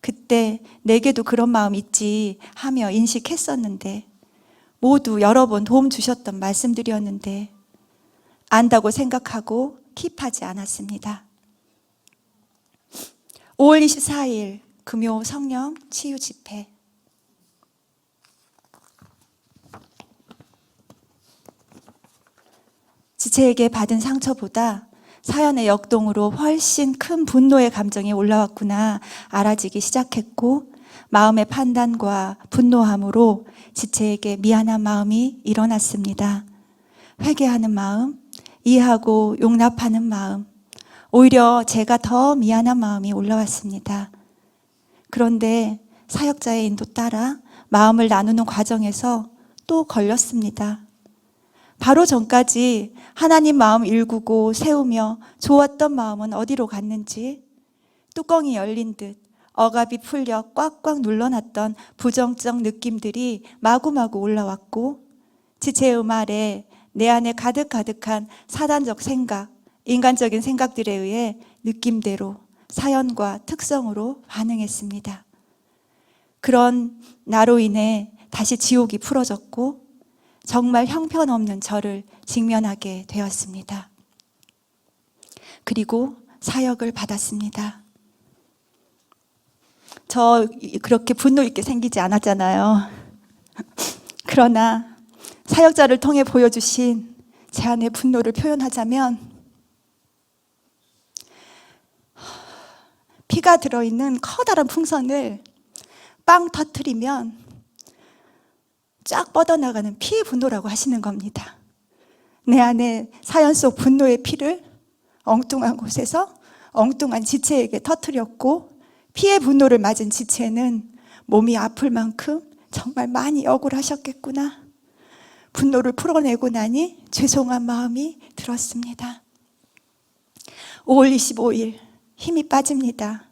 그때 내게도 그런 마음 있지 하며 인식했었는데, 모두 여러 번 도움 주셨던 말씀들이었는데 안다고 생각하고 킵하지 않았습니다. 5월 24일 금요 성령 치유 집회. 지체에게 받은 상처보다 사연의 역동으로 훨씬 큰 분노의 감정이 올라왔구나 알아지기 시작했고, 마음의 판단과 분노함으로 지체에게 미안한 마음이 일어났습니다. 회개하는 마음, 이해하고 용납하는 마음, 오히려 제가 더 미안한 마음이 올라왔습니다. 그런데 사역자의 인도 따라 마음을 나누는 과정에서 또 걸렸습니다. 바로 전까지 하나님 마음 일구고 세우며 좋았던 마음은 어디로 갔는지, 뚜껑이 열린 듯 억압이 풀려 꽉꽉 눌러놨던 부정적 느낌들이 마구마구 올라왔고, 지체의 말에 내 안에 가득가득한 사단적 생각, 인간적인 생각들에 의해 느낌대로 사연과 특성으로 반응했습니다. 그런 나로 인해 다시 지옥이 풀어졌고 정말 형편없는 저를 직면하게 되었습니다. 그리고 사역을 받았습니다. 저 그렇게 분노 있게 생기지 않았잖아요. 그러나 사역자를 통해 보여주신 제 안의 분노를 표현하자면, 피가 들어있는 커다란 풍선을 빵 터트리면 쫙 뻗어나가는 피의 분노라고 하시는 겁니다. 내 안에 사연 속 분노의 피를 엉뚱한 곳에서 엉뚱한 지체에게 터뜨렸고, 피의 분노를 맞은 지체는 몸이 아플 만큼 정말 많이 억울하셨겠구나. 분노를 풀어내고 나니 죄송한 마음이 들었습니다. 5월 25일 힘이 빠집니다.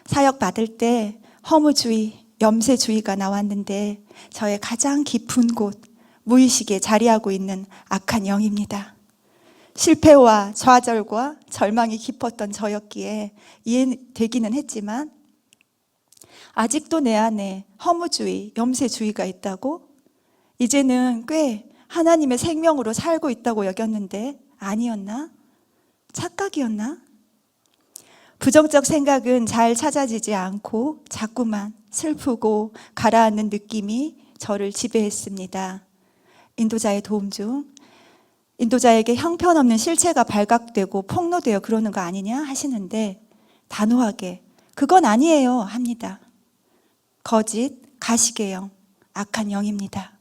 사역 받을 때 허무주의, 염세주의가 나왔는데 저의 가장 깊은 곳, 무의식에 자리하고 있는 악한 영입니다. 실패와 좌절과 절망이 깊었던 저였기에 이해되기는 했지만, 아직도 내 안에 허무주의, 염세주의가 있다고, 이제는 꽤 하나님의 생명으로 살고 있다고 여겼는데 아니었나? 착각이었나? 부정적 생각은 잘 찾아지지 않고 자꾸만 슬프고 가라앉는 느낌이 저를 지배했습니다. 인도자의 도움 중 인도자에게 형편없는 실체가 발각되고 폭로되어 그러는 거 아니냐 하시는데, 단호하게 그건 아니에요 합니다. 거짓, 가식의 영, 악한 영입니다.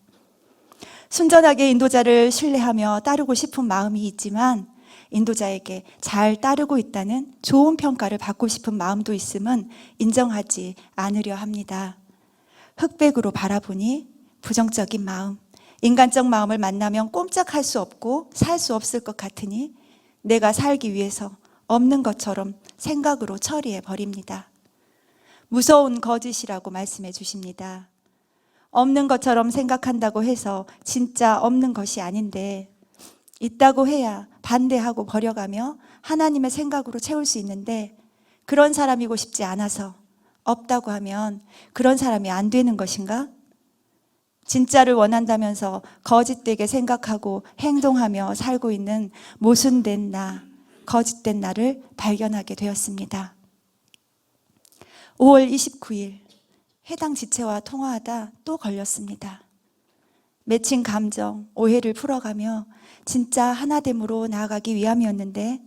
순전하게 인도자를 신뢰하며 따르고 싶은 마음이 있지만, 인도자에게 잘 따르고 있다는 좋은 평가를 받고 싶은 마음도 있음은 인정하지 않으려 합니다. 흑백으로 바라보니 부정적인 마음, 인간적 마음을 만나면 꼼짝할 수 없고 살 수 없을 것 같으니 내가 살기 위해서 없는 것처럼 생각으로 처리해 버립니다. 무서운 거짓이라고 말씀해 주십니다. 없는 것처럼 생각한다고 해서 진짜 없는 것이 아닌데, 있다고 해야 반대하고 버려가며 하나님의 생각으로 채울 수 있는데, 그런 사람이고 싶지 않아서 없다고 하면 그런 사람이 안 되는 것인가? 진짜를 원한다면서 거짓되게 생각하고 행동하며 살고 있는 모순된 나, 거짓된 나를 발견하게 되었습니다. 5월 29일 해당 지체와 통화하다 또 걸렸습니다. 맺힌 감정, 오해를 풀어가며 진짜 하나됨으로 나아가기 위함이었는데,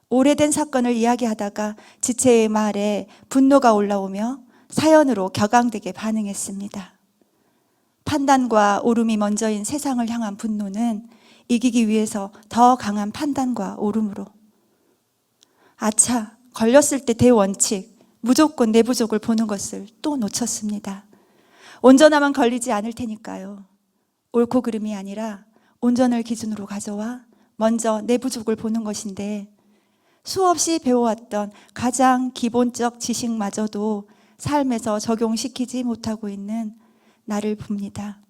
오래된 사건을 이야기하다가 지체의 말에 분노가 올라오며 사연으로 격앙되게 반응했습니다. 판단과 오름이 먼저인 세상을 향한 분노는 이기기 위해서 더 강한 판단과 오름으로, 아차, 걸렸을 때 대원칙, 무조건 내 부족을 보는 것을 또 놓쳤습니다. 온전하면 걸리지 않을 테니까요. 옳고 그름이 아니라 온전을 기준으로 가져와 먼저 내 부족을 보는 것인데, 수없이 배워왔던 가장 기본적 지식마저도 삶에서 적용시키지 못하고 있는 나를 봅니다.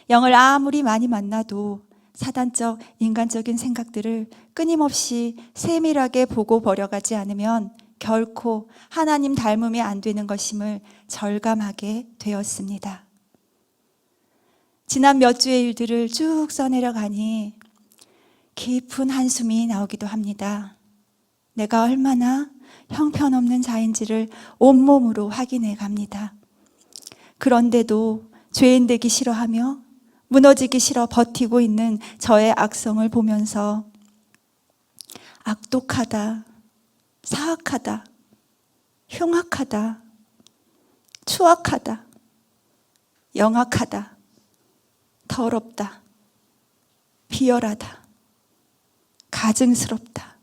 영을 아무리 많이 만나도 사단적, 인간적인 생각들을 끊임없이 세밀하게 보고 버려가지 않으면 결코 하나님 닮음이 안 되는 것임을 절감하게 되었습니다. 지난 몇 주의 일들을 쭉 써내려가니 깊은 한숨이 나오기도 합니다. 내가 얼마나 형편없는 자인지를 온몸으로 확인해 갑니다. 그런데도 죄인 되기 싫어하며 무너지기 싫어 버티고 있는 저의 악성을 보면서 악독하다, 사악하다, 흉악하다, 추악하다, 영악하다, 더럽다, 비열하다, 가증스럽다.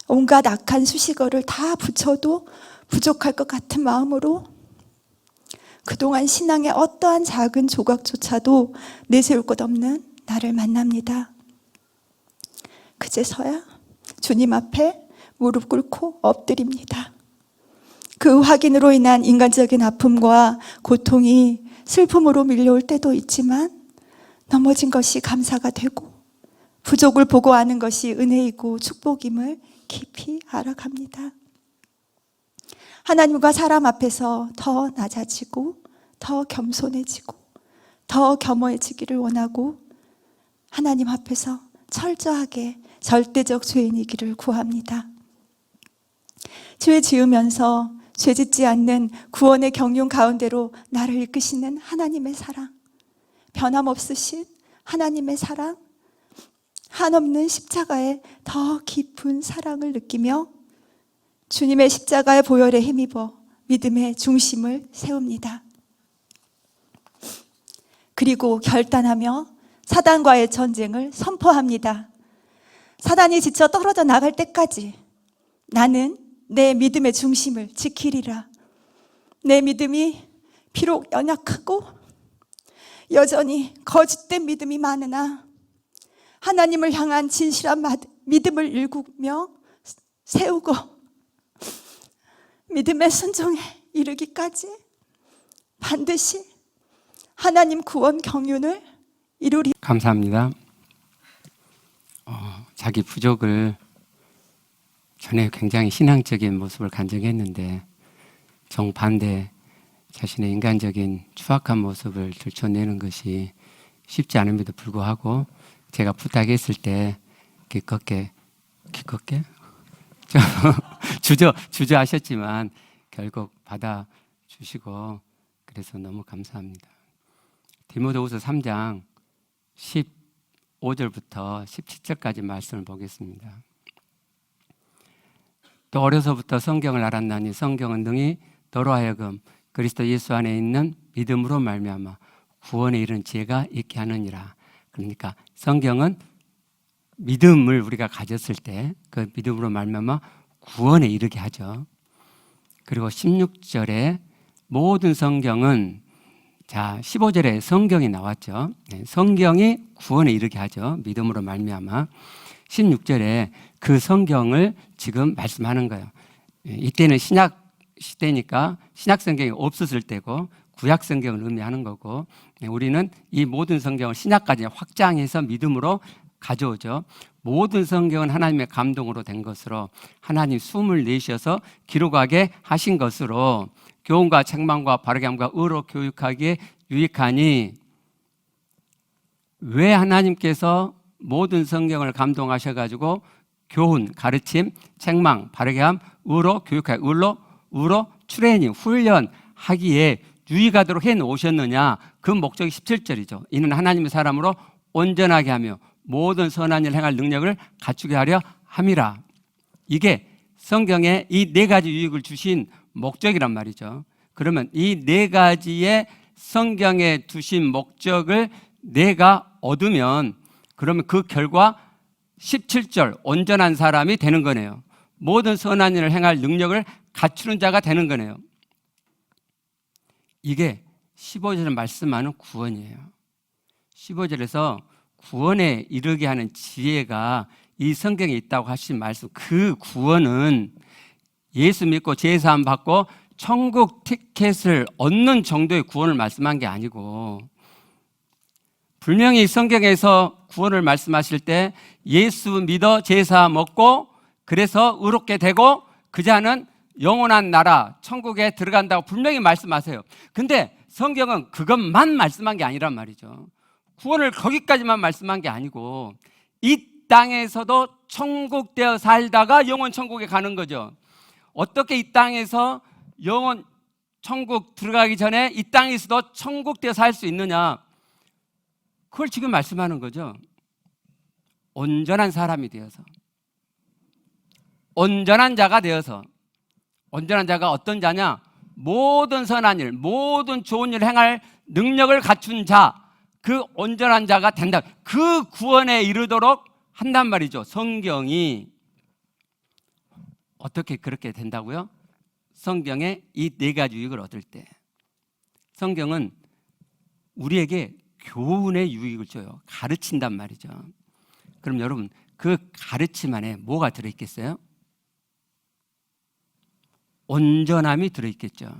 온갖 악한 수식어를 다 붙여도 부족할 것 같은 마음으로 그동안 신앙의 어떠한 작은 조각조차도 내세울 것 없는 나를 만납니다. 그제서야 주님 앞에 무릎 꿇고 엎드립니다. 그 확인으로 인한 인간적인 아픔과 고통이 슬픔으로 밀려올 때도 있지만 넘어진 것이 감사가 되고 부족을 보고 아는 것이 은혜이고 축복임을 깊이 알아갑니다. 하나님과 사람 앞에서 더 낮아지고 더 겸손해지고 더 겸허해지기를 원하고 하나님 앞에서 철저하게 절대적 죄인이기를 구합니다. 죄 지으면서 죄 짓지 않는 구원의 경륜 가운데로 나를 이끄시는 하나님의 사랑, 변함없으신 하나님의 사랑, 한없는 십자가의 더 깊은 사랑을 느끼며 주님의 십자가의 보혈에 힘입어 믿음의 중심을 세웁니다. 그리고 결단하며 사단과의 전쟁을 선포합니다. 사단이 지쳐 떨어져 나갈 때까지 나는 내 믿음의 중심을 지키리라. 내 믿음이 비록 연약하고 여전히 거짓된 믿음이 많으나 하나님을 향한 진실한 믿음을 일구며 세우고 믿음의 순종에 이르기까지 반드시 하나님 구원 경륜을 이루리. 감사합니다. 자기 부족을 전에 굉장히 신앙적인 모습을 간증했는데 정반대 자신의 인간적인 추악한 모습을 들춰내는 것이 쉽지 않음에도 불구하고 제가 부탁했을 때 기껏게 주저하셨지만 결국 받아주시고 그래서 너무 감사합니다. 디모데후서 3장 15절부터 17절까지 말씀을 보겠습니다. 또 어려서부터 성경을 알았나니 성경은 능히 너로 하여금 그리스도 예수 안에 있는 믿음으로 말미암아 구원에 이른 지혜가 있게 하느니라. 그러니까 성경은 믿음을 우리가 가졌을 때 그 믿음으로 말미암아 구원에 이르게 하죠. 그리고 16절에 모든 성경은 15절에 성경이 나왔죠. 성경이 구원에 이르게 하죠. 믿음으로 말미암아. 16절에 그 성경을 지금 말씀하는 거예요. 이때는 신약 시대니까 신약 성경이 없었을 때고 구약 성경을 의미하는 거고 우리는 이 모든 성경을 신약까지 확장해서 믿음으로 가져오죠. 모든 성경은 하나님의 감동으로 된 것으로 하나님 숨을 내쉬어서 기록하게 하신 것으로 교훈과 책망과 바르게 함과 의로 교육하기에 유익하니 왜 하나님께서 모든 성경을 감동하셔가지고 교훈, 가르침, 책망, 바르게 함, 의로 교육하기, 의로 트레이닝, 훈련하기에 유익하도록 해놓으셨느냐. 그 목적이 17절이죠. 이는 하나님의 사람으로 온전하게 하며 모든 선한 일을 행할 능력을 갖추게 하려 함이라. 이게 성경에 이 네 가지 유익을 주신 목적이란 말이죠. 그러면 이 네 가지의 성경에 두신 목적을 내가 얻으면 그러면 그 결과 17절 온전한 사람이 되는 거네요. 모든 선한 일을 행할 능력을 갖추는 자가 되는 거네요. 이게 15절에 말씀하는 구원이에요. 15절에서 구원에 이르게 하는 지혜가 이 성경에 있다고 하신 말씀, 그 구원은 예수 믿고 제사함 받고 천국 티켓을 얻는 정도의 구원을 말씀한 게 아니고 분명히 성경에서 구원을 말씀하실 때 예수 믿어 제사 먹고 그래서 의롭게 되고 그 자는 영원한 나라 천국에 들어간다고 분명히 말씀하세요. 근데 성경은 그것만 말씀한 게 아니란 말이죠. 구원을 거기까지만 말씀한 게 아니고 이 땅에서도 천국 되어 살다가 영원 천국에 가는 거죠. 어떻게 이 땅에서 영원 천국 들어가기 전에 이 땅에서도 천국 되어 살 수 있느냐, 그걸 지금 말씀하는 거죠. 온전한 사람이 되어서, 온전한 자가 되어서. 온전한 자가 어떤 자냐? 모든 선한 일, 모든 좋은 일을 행할 능력을 갖춘 자, 그 온전한 자가 된다. 그 구원에 이르도록 한단 말이죠. 성경이. 어떻게 그렇게 된다고요? 성경에 이 네 가지 유익을 얻을 때 성경은 우리에게 교훈의 유익을 줘요. 가르친단 말이죠. 그럼 여러분, 그 가르침 안에 뭐가 들어있겠어요? 온전함이 들어있겠죠.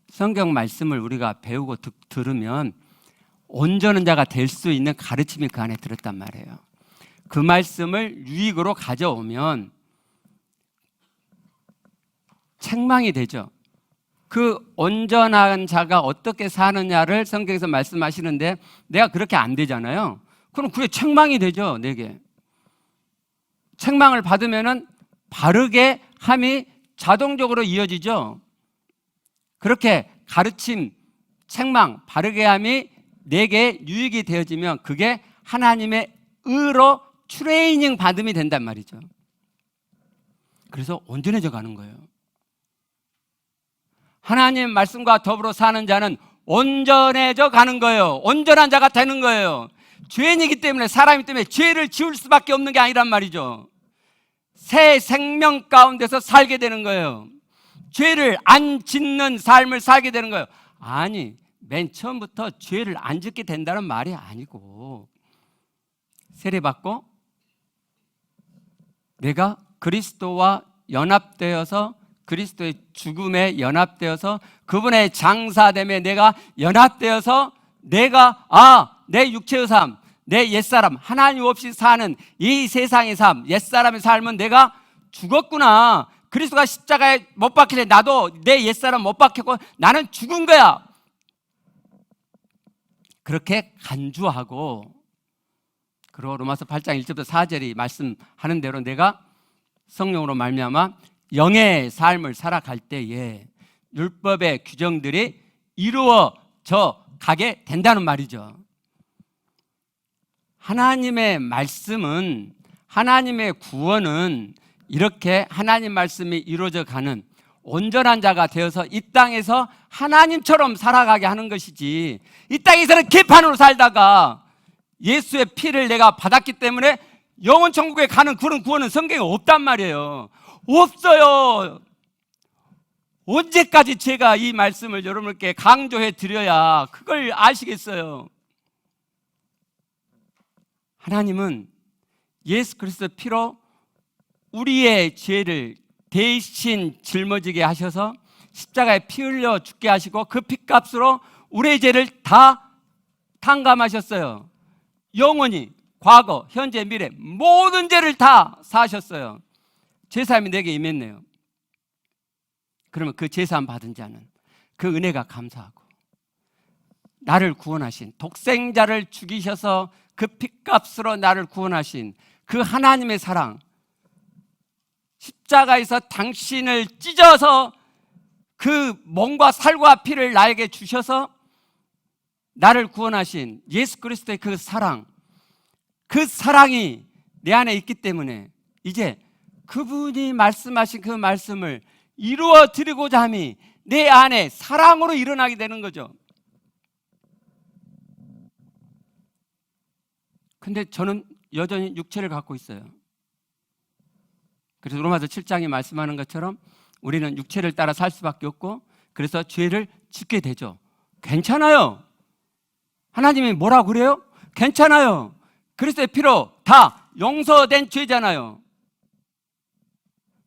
성경 말씀을 우리가 배우고 들으면 온전한 자가 될 수 있는 가르침이 그 안에 들었단 말이에요. 그 말씀을 유익으로 가져오면 책망이 되죠. 그 온전한 자가 어떻게 사느냐를 성경에서 말씀하시는데 내가 그렇게 안 되잖아요. 그럼 그게 책망이 되죠. 내게 책망을 받으면은 바르게 함이 자동적으로 이어지죠. 그렇게 가르침, 책망, 바르게 함이 내게 유익이 되어지면 그게 하나님의 의로 트레이닝 받음이 된단 말이죠. 그래서 온전해져 가는 거예요. 하나님 말씀과 더불어 사는 자는 온전해져 가는 거예요. 온전한 자가 되는 거예요. 죄인이기 때문에, 사람이기 때문에 죄를 지을 수밖에 없는 게 아니란 말이죠. 새 생명 가운데서 살게 되는 거예요. 죄를 안 짓는 삶을 살게 되는 거예요. 아니, 맨 처음부터 죄를 안 짓게 된다는 말이 아니고, 세례받고 내가 그리스도와 연합되어서 그리스도의 죽음에 연합되어서 그분의 장사됨에 내가 연합되어서 내가 내 육체의 삶, 내 옛사람, 하나님 없이 사는 이 세상의 삶, 옛사람의 삶은 내가 죽었구나. 그리스도가 십자가에 못 박힐 때 나도 내 옛사람 못 박혔고 나는 죽은 거야. 그렇게 간주하고, 그리고 로마서 8장 1절부터 4절이 말씀하는 대로 내가 성령으로 말미암아 영의 삶을 살아갈 때에 율법의 규정들이 이루어져 가게 된다는 말이죠. 하나님의 말씀은, 하나님의 구원은 이렇게 하나님 말씀이 이루어져 가는 온전한 자가 되어서 이 땅에서 하나님처럼 살아가게 하는 것이지, 이 땅에서는 개판으로 살다가 예수의 피를 내가 받았기 때문에 영원 천국에 가는 그런 구원은 성경에 없단 말이에요. 없어요. 언제까지 제가 이 말씀을 여러분께 강조해 드려야 그걸 아시겠어요? 하나님은 예수 그리스도 피로 우리의 죄를 대신 짊어지게 하셔서 십자가에 피 흘려 죽게 하시고 그 피값으로 우리의 죄를 다 탕감하셨어요. 영원히, 과거, 현재, 미래 모든 죄를 다 사하셨어요. 제사함이 내게 임했네요. 그러면 그 제사함 받은 자는 그 은혜가 감사하고, 나를 구원하신, 독생자를 죽이셔서 그 피값으로 나를 구원하신 그 하나님의 사랑, 십자가에서 당신을 찢어서 그 몸과 살과 피를 나에게 주셔서 나를 구원하신 예수 그리스도의 그 사랑, 그 사랑이 내 안에 있기 때문에 이제 그분이 말씀하신 그 말씀을 이루어 드리고자 함이 내 안에 사랑으로 일어나게 되는 거죠. 근데 저는 여전히 육체를 갖고 있어요. 그래서 로마서 7장이 말씀하는 것처럼 우리는 육체를 따라 살 수밖에 없고, 그래서 죄를 짓게 되죠. 괜찮아요. 하나님이 뭐라고 그래요? 괜찮아요. 그리스도의 피로 다 용서된 죄잖아요.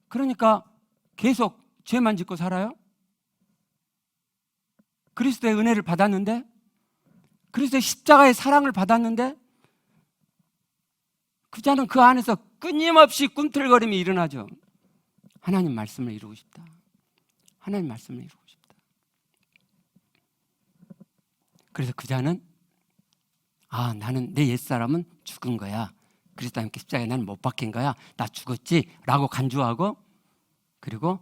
그러니까 계속 죄만 짓고 살아요? 그리스도의 은혜를 받았는데 그래서 십자가의 사랑을 받았는데 그 자는 그 안에서 끊임없이 꿈틀거림이 일어나죠. 하나님 말씀을 이루고 싶다. 하나님 말씀을 이루고 싶다. 그래서 그 자는 나는 내 옛사람은 죽은 거야. 그리스도 함께 십자가에 나는 못 박힌 거야. 나 죽었지? 라고 간주하고, 그리고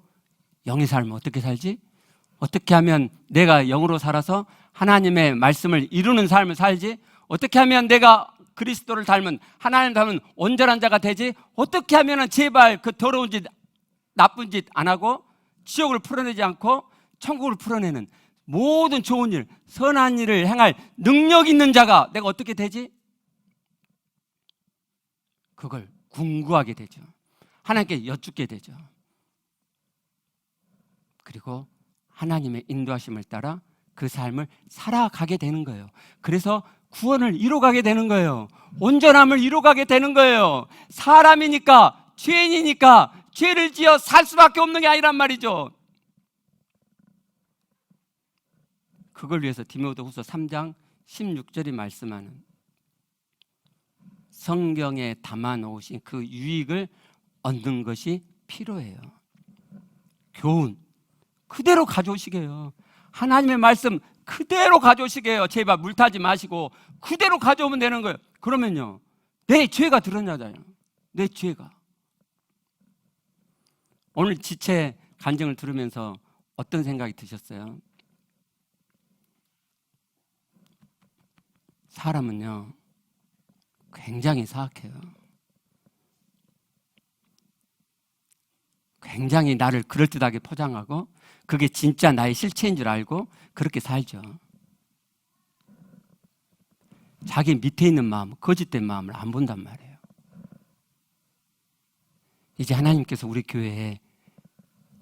영의 삶을 어떻게 살지? 어떻게 하면 내가 영으로 살아서 하나님의 말씀을 이루는 삶을 살지? 어떻게 하면 내가 그리스도를 닮은, 하나님 닮은 온전한 자가 되지? 어떻게 하면 제발 그 더러운 짓, 나쁜 짓 안 하고 지옥을 풀어내지 않고 천국을 풀어내는 모든 좋은 일, 선한 일을 행할 능력 있는 자가 내가 어떻게 되지? 그걸 궁구하게 되죠. 하나님께 여쭙게 되죠. 그리고 하나님의 인도하심을 따라 그 삶을 살아가게 되는 거예요. 그래서 구원을 이루어가게 되는 거예요. 온전함을 이루어가게 되는 거예요. 사람이니까, 죄인이니까 죄를 지어 살 수밖에 없는 게 아니란 말이죠. 그걸 위해서 디모데후서 3장 16절이 말씀하는 성경에 담아 놓으신 그 유익을 얻는 것이 필요해요. 교훈 그대로 가져오시게 해요. 하나님의 말씀 그대로 가져오시게 해요. 제발 물타지 마시고 그대로 가져오면 되는 거예요. 그러면요, 내 죄가 드러나잖아요. 내 죄가. 오늘 지체 간증을 들으면서 어떤 생각이 드셨어요? 사람은요, 굉장히 사악해요. 굉장히 나를 그럴듯하게 포장하고 그게 진짜 나의 실체인 줄 알고 그렇게 살죠. 자기 밑에 있는 마음, 거짓된 마음을 안 본단 말이에요. 이제 하나님께서 우리 교회에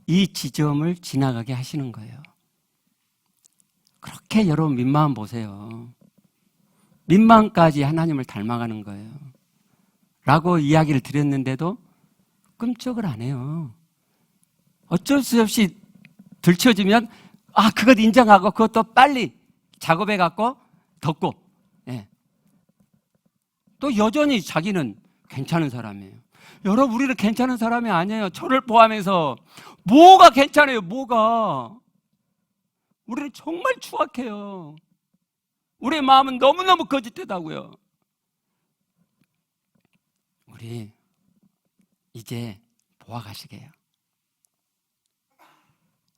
이 지점을 지나가게 하시는 거예요. 그렇게 여러분 민마음 보세요. 민마음까지 하나님을 닮아가는 거예요. 라고 이야기를 드렸는데도 끔찍을 안 해요. 어쩔 수 없이 들춰지면 그것 인정하고 그것도 빨리 작업해 갖고 덮고, 예. 또 여전히 자기는 괜찮은 사람이에요. 여러분, 우리는 괜찮은 사람이 아니에요. 저를 포함해서. 뭐가 괜찮아요? 뭐가? 우리는 정말 추악해요. 우리의 마음은 너무너무 거짓되다고요. 우리 이제 보아가시게 해요.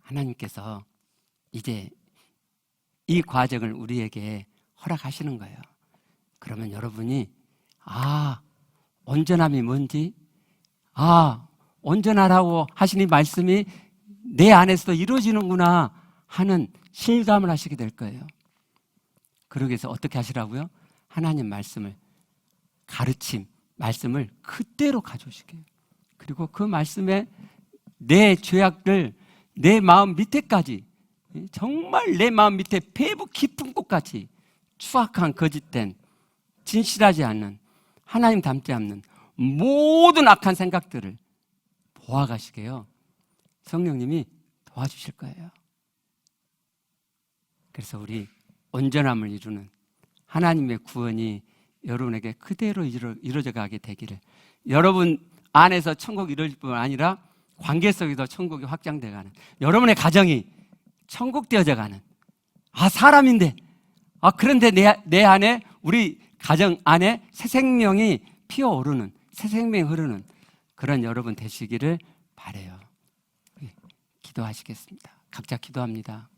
하나님께서 이제 이 과정을 우리에게 허락하시는 거예요. 그러면 여러분이 온전함이 뭔지, 온전하라고 하시는 말씀이 내 안에서도 이루어지는구나 하는 실감을 하시게 될 거예요. 그러기 위해서 어떻게 하시라고요? 하나님 말씀을, 가르침, 말씀을 그대로 가져오시게 해요. 그리고 그 말씀에 내 죄악들 내 마음 밑에까지, 정말 내 마음 밑에 배부 깊은 곳까지 추악한, 거짓된, 진실하지 않는, 하나님 닮지 않는 모든 악한 생각들을 보아가시게요. 성령님이 도와주실 거예요. 그래서 우리 온전함을 이루는 하나님의 구원이 여러분에게 그대로 이루어져 가게 되기를, 여러분 안에서 천국이 이루어질 뿐만 아니라 관계 속에서 천국이 확장되어가는, 여러분의 가정이 천국 되어져가는, 사람인데, 그런데 내 안에, 우리 가정 안에 새 생명이 피어오르는, 새 생명이 흐르는 그런 여러분 되시기를 바라요. 기도하시겠습니다. 각자 기도합니다.